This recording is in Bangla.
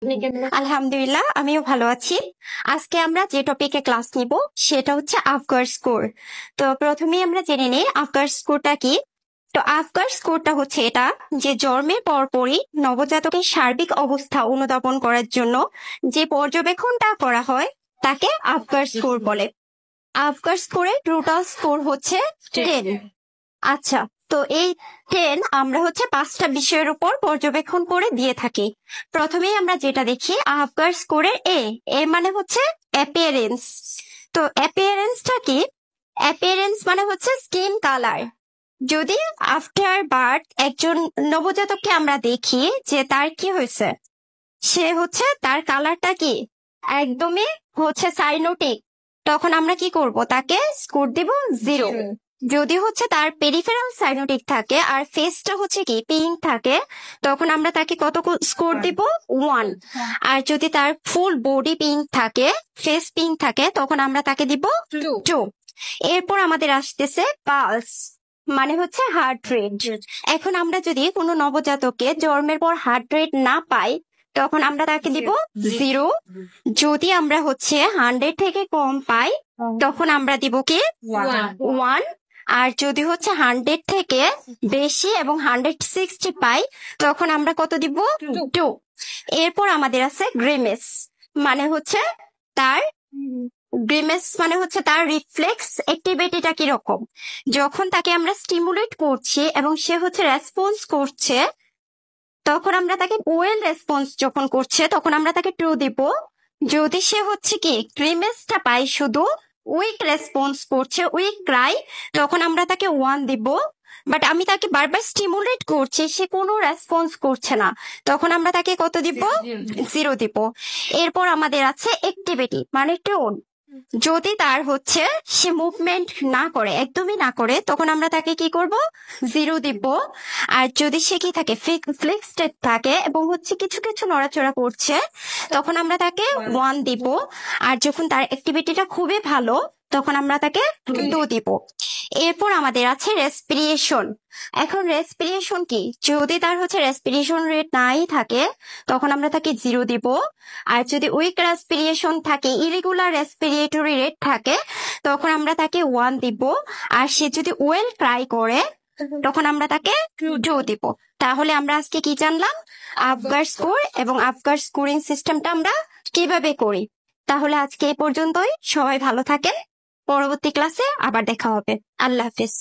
আপনি কেমন? আলহামদুলিল্লাহ, আমিও ভালো আছি। আজকে আমরা যে টপিকে ক্লাস নিব সেটা হচ্ছে আফগার স্কোর। তো প্রথমেই আমরা জেনে নিই আফগার স্কোরটা কি। তো আফগার স্কোরটা হচ্ছে এটা যে জন্মের পরপরই নবজাতকের সার্বিক অবস্থা অনুধাবন করার জন্য যে পর্যবেক্ষণটা করা হয় তাকে আফগার স্কোর বলে। আফগার স্কোরের টোটাল স্কোর হচ্ছে 10। আচ্ছা, তো এই 10 আমরা হচ্ছে 5টা বিষয়ের উপর পর্যবেক্ষণ করে দিয়ে থাকি। প্রথমেই আমরা যেটা দেখি আফগার স্কোরের এ মানে হচ্ছে অ্যাপিয়ারেন্স। তো অ্যাপিয়ারেন্সটা কি? অ্যাপিয়ারেন্স মানে হচ্ছে স্কিন কালার। যদি আফটার বার্থ একজন নবজাতককে আমরা দেখি যে তার কি হয়েছে, সে হচ্ছে তার কালারটা কি একদমই হচ্ছে সাইনোটিক, তখন আমরা কি করব, তাকে স্কোর দিব 0। যদি হচ্ছে তার পেরিফেরাল সাইনোটিক থাকে আর ফেসটা হচ্ছে কি পিঙ্ক থাকে, তখন আমরা তাকে কত স্কোর দিব? 1। আর যদি তার ফুল বডি পিঙ্ক থাকে, ফেস পিঙ্ক থাকে, তখন আমরা তাকে দিব 2। এরপর আমাদের আসতেছে পালস, মানে হচ্ছে হার্ট রেট। এখন আমরা যদি কোনো নবজাতককে জন্মের পর হার্ট রেট না পাই, তখন আমরা তাকে দিব 0। যদি আমরা হচ্ছে 100 থেকে কম পাই, তখন আমরা দিব কি 1। আর যদি হচ্ছে 100 থেকে বেশি এবং 160 পাই, তখন আমরা কত দিব? 2। এরপর আমাদের আছে গ্রিমেস, মানে হচ্ছে তার গ্রিমেস মানে হচ্ছে তার রিফ্লেক্স অ্যাক্টিভিটিটা কিরকম। যখন তাকে আমরা স্টিমুলেট করছি এবং সে হচ্ছে রেসপন্স করছে, তখন আমরা তাকে ওয়েল রেসপন্স যখন করছে তখন আমরা তাকে 2 দিব। যদি সে হচ্ছে কি গ্রিমেসটা পাই শুধু উইক রেসপন্স করছে, উইক ক্রাই, তখন আমরা তাকে 1 দিব। বাট আমি তাকে বারবার স্টিমুলেট করছি, সে কোনো রেসপন্স করছে না, তখন আমরা তাকে কত দিব? 0 দিব। এরপর আমাদের আছে অ্যাক্টিভিটি মানে টোন। যদি তার হচ্ছে সে মুভমেন্ট না করে, একদমই না করে, তখন আমরা তাকে কি করব? 0 দিব। আর যদি সে কি থাকে ফ্লেক্সড থাকে এবং হচ্ছে কিছু কিছু নড়াচড়া করছে, তখন আমরা তাকে 1 দিব। আর যখন তার অ্যাক্টিভিটিটা খুবই ভালো, তখন আমরা তাকে 2 দিব। এরপর আমাদের আছে রেসপিরেশন। এখন রেসপিরেশন কি? যদি তার হচ্ছে রেসপিরেশন রেট নাই থাকে, তখন আমরা তাকে 0 দিব। আর যদি উইক রেসপিরেশন থাকে, ইরেগুলার রেসপিরেটরি রেট থাকে, তখন আমরা তাকে 1 দিব। আর সে যদি ওয়েল ট্রাই করে, তখন আমরা তাকে 2 দিব। তাহলে আমরা আজকে কি জানলাম? আফগার স্কোর এবং আফগার স্কোরিং সিস্টেমটা আমরা কিভাবে করি। তাহলে আজকে এই পর্যন্তই। সবাই ভালো থাকেন। পরবর্তী ক্লাসে আবার দেখা হবে। আল্লাহ হাফেজ।